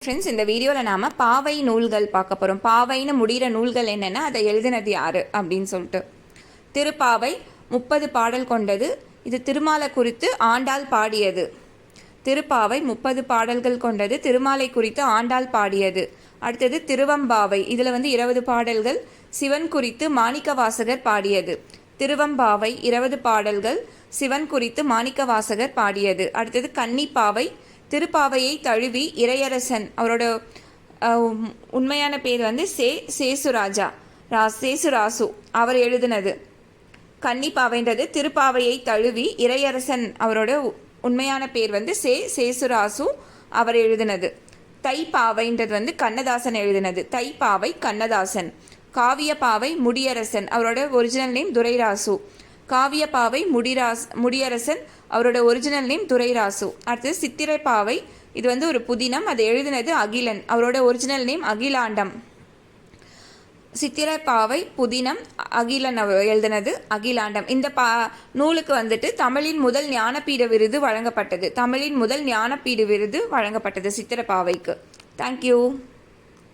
Friends, இந்த வீடியோவில் நாம் பாவை நூல்கள் பார்க்க போகிறோம். பாவைன்னு முடிகிற நூல்கள் என்னென்னா அதை எழுதினது யார் அப்படின்னு சொல்லிட்டு. திருப்பாவை 30 பாடல் கொண்டது. இது திருமாலை குறித்து ஆண்டாள் பாடியது. திருப்பாவை 30 பாடல்கள் கொண்டது. திருமாலை குறித்து ஆண்டாள் பாடியது. அடுத்தது திருவம்பாவை. இதில் 20 பாடல்கள் சிவன் குறித்து மாணிக்கவாசகர் பாடியது. திருவம்பாவை 20 பாடல்கள் சிவன் குறித்து மாணிக்கவாசகர் பாடியது. அடுத்தது கன்னிப்பாவை. திருப்பாவையை தழுவி இறையரசன், அவரோட உண்மையான பேர் சேசுராசு, அவர் எழுதினது. கன்னிப்பாவைன்றது திருப்பாவையை தழுவி இறையரசன், அவரோட உண்மையான பேர் சேசுராசு, அவர் எழுதினது. தைப்பாவைன்றது கண்ணதாசன் எழுதினது. தைப்பாவை கண்ணதாசன். காவியப்பாவை முடியரசன், அவரோட ஒரிஜினல் நேம் துரைராசு. காவியப்பாவை முடியரசன், அவரோட ஒரிஜினல் நேம் துரைராசு. அடுத்தது சித்திரைப்பாவை. இது ஒரு புதினம். அதை எழுதினது அகிலன், அவரோட ஒரிஜினல் நேம் அகிலாண்டம். சித்திரைப்பாவை புதினம், அகிலன் எழுதினது அகிலாண்டம். இந்த நூலுக்கு தமிழின் முதல் ஞானபீட விருது வழங்கப்பட்டது. சித்திரைப்பாவைக்கு. தேங்க்யூ.